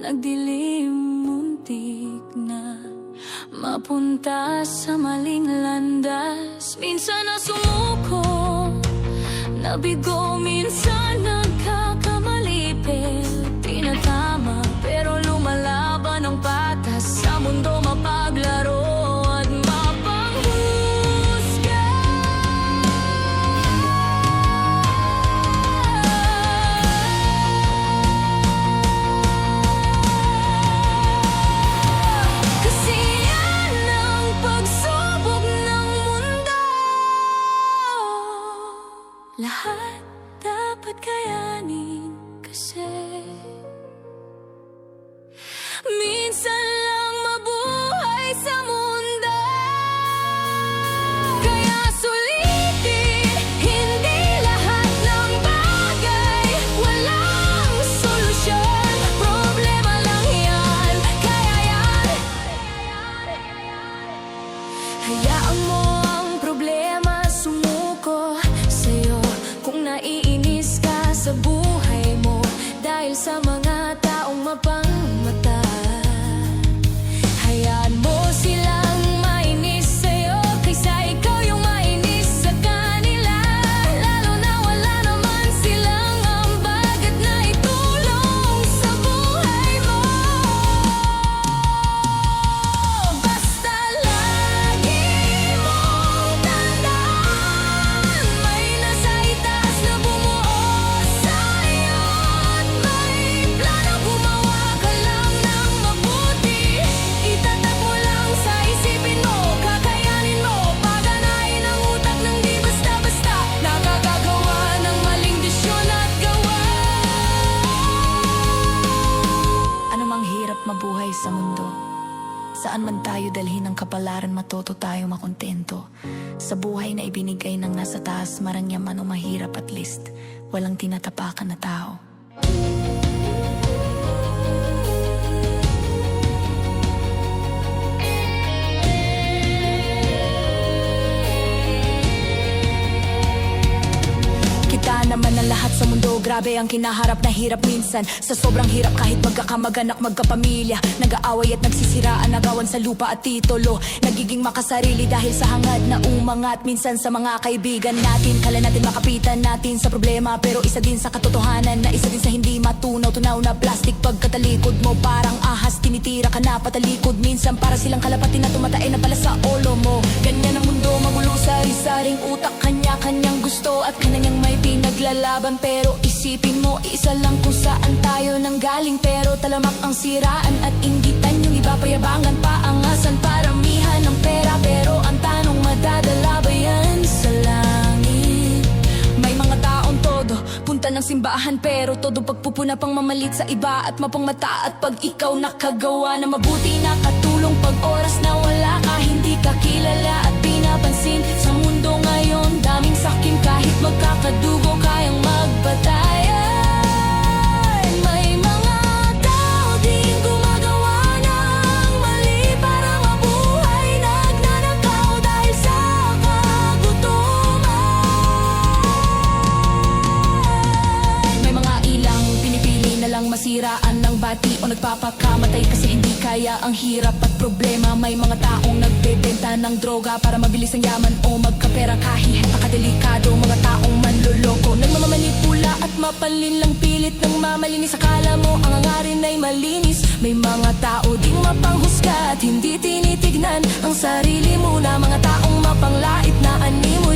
nagdilim, muntik na mapunta sa maling landas. Minsan na sumuko, nabigo, minsan nagkakamali, pero tinatama. Pero lumalaban ang patas sa mundo, mapaglaro at mapanghusga. Kasi yan ang pagsubok ng mundo. Lahat dapat kayanin kasi minsan lang mabuhay sa mundo. Kaya sulitin, hindi lahat ng bagay walang solusyon. Problema lang yan, kaya yan. Hayaan mo ang problema sumuko sa'yo. Kung naiinis ka sa buhay mo dahil sa mga taong mapangmata, hayaan mo silang mainis sa'yo kaysa ikaw yung mainis sa kanila. Lalo na wala naman silang ambag at naitulong sa buhay mo. Basta lagi mong tandaan, may nasa itaas na bumuo sa'yo at may plano. Gumawa ka lang ng mabuti, itatak mo lang sa isipin mo, kakayanin mo, paganahin ang utak ng di basta-basta nakakagawa ng maling desisyon at gawa. Anumang hirap mabuhay sa mundo, saan man tayo dalhin ang kapalaran, matuto tayo makontento. Sa buhay na ibinigay ng nasa taas, marangya man o mahirap, at least walang tinatapakan na tao. Kita naman ang lahat sa mundo, grabe ang kinaharap na hirap minsan. Sa sobrang hirap kahit magkakamag-anak, magkapamilya, nag-aaway at nagsisiraan, nagawan sa lupa at titulo, nagiging makasarili dahil sa hangad na umangat. Minsan sa mga kaibigan natin, kala natin makapitan natin sa problema, pero isa din sa katotohanan na isa din sa hindi matunaw-tunaw na plastic. Pagkatalikod mo parang ahas, tinitira ka na patalikod. Minsan para silang kalapatin na tumatae na pala sa ulo mo. Ganyan ang mundo, magulo, sari-saring utak, kanya-kanyang gusto at kanyang may pinaglalaban. Pero isipin mo, isa lang kung saan tayo nanggaling. Pero talamak ang siraan at inggitan, yung iba payabangan, paangasan, paramihan ng pera. Pero ang tanong, madadala ba yan sa langit? May mga taong todo, punta ng simbahan, pero todo pagpupuna pang mamalit sa iba at mapangmata. At pag ikaw nakagawa na mabuti, nakatulong pag oras na wala ka, hindi ka kilala at pinapansin. Sa mundo ngayon, daming sakim, kahit magkakadugo, kayang magbatayan. May mga tao din gumagawa ng mali para mabuhay, nagnanakaw dahil sa kagutuman. May mga ilang pinipili na lang masiraan ng bati o nagpapakamatay kasi hindi kaya ang hirap at problema. May mga taong nagbebenta ng droga para mabilis ang yaman o magkapera kahit napakadelikado. Mga taong manloloko, nagmamamanipula at mapalinlang pilit ng mamalinis. Akala mo ang hangarin ay malinis. May mga tao ding mapanghusga at hindi tinitignan ang sarili mo, na mga taong mapanglait na animo.